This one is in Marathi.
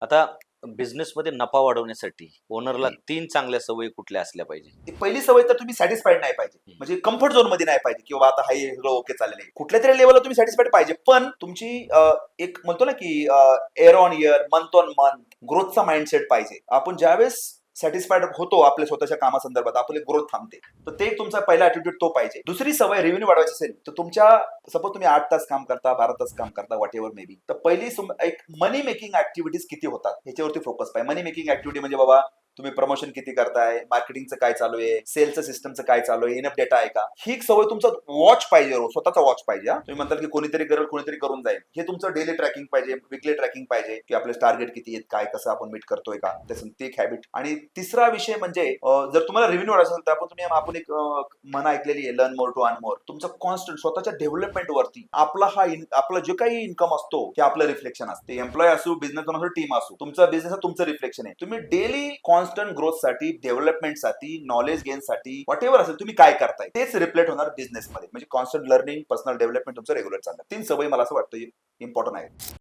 आता बिझनेसमध्ये नफा वाढवण्यासाठी ओनरला 3 चांगल्या सवयी कुठल्या असल्या पाहिजे? ती पहिली सवय तर तुम्ही सॅटिस्फाईड नाही पाहिजे, म्हणजे कम्फर्ट झोन मध्ये नाही पाहिजे की बाबा आता हाय सगळं ओके चाललेलं आहे. कुठल्या तरी लेवलला तुम्ही सॅटिस्फाईड पाहिजे, पण तुमची एक म्हणतो ना की year on year, month on month ग्रोथचा माइंडसेट पाहिजे. आपण ज्यावेळेस सॅटिस्फाईड होतो आपल्या स्वतःच्या कामासंदर्भात, आपली ग्रोथ थांबते. तर ते तुमचा पहिला ऍटिट्यूड तो पाहिजे. दुसरी सवय रेव्हेन्यू वाढवायची असेल तर तुमच्या सपोज तुम्ही 8 तास काम करता, 12 तास काम करता, व्हॉट एव्हर मे बी, तर पहिली एक मनी मेकिंग ऍक्टिव्हिटीज किती होतात ह्याच्यावरती फोकस पाहिजे. मनी मेकिंग ऍक्टिव्हिटी म्हणजे बाबा तुम्ही प्रमोशन किती करताय, मार्केटिंगचं काय चालू आहे, सेल्सचं सिस्टमचं काय चालू आहे, इनफ डेटा आहे का, ही एक सवय तुमचा वॉच पाहिजे, स्वतःचा वॉच पाहिजे. तुम्ही म्हणताल की कोणीतरी करेल, कोणीतरी करून जाईल, हे तुमचं डेली ट्रॅकिंग पाहिजे, वीकली ट्रॅकिंग पाहिजे की आपले टार्गेट किती आहेत, काय कसं आपण मीट करतोय का, त्याचं ते एक हॅबिट. आणि तिसरा विषय म्हणजे जर तुम्हाला रेव्हेन्यू वाढायचं असेल तर आपण एक म्हण ऐकलेली आहे, learn more to earn more. तुमचं कॉन्स्टंट स्वतःच्या डेव्हलपमेंट वरती आपला जे काही इन्कम असतो ते आपलं रिफ्लेक्शन असते. एम्प्लॉय असू, बिझनेस असू, टीम असू, तुमचा बिझनेस तुमचं रिफ्लेक्शन आहे. तुम्ही डेली कॉन्स्टंट ग्रोथसाठी, डेव्हलपमेंटसाठी, नॉलेज गेनसाठी, व्हॉट एव्हर असेल तुम्ही काय करताय तेच रिफ्लेक्ट होणार बिझनेसमध्ये. म्हणजे कॉन्स्टंट लर्निंग, पर्सनल डेव्हलपमेंट तुमचं रेग्युलर चाललं. 3 सवयी मला असं वाटतं इम्पॉर्टंट आहे.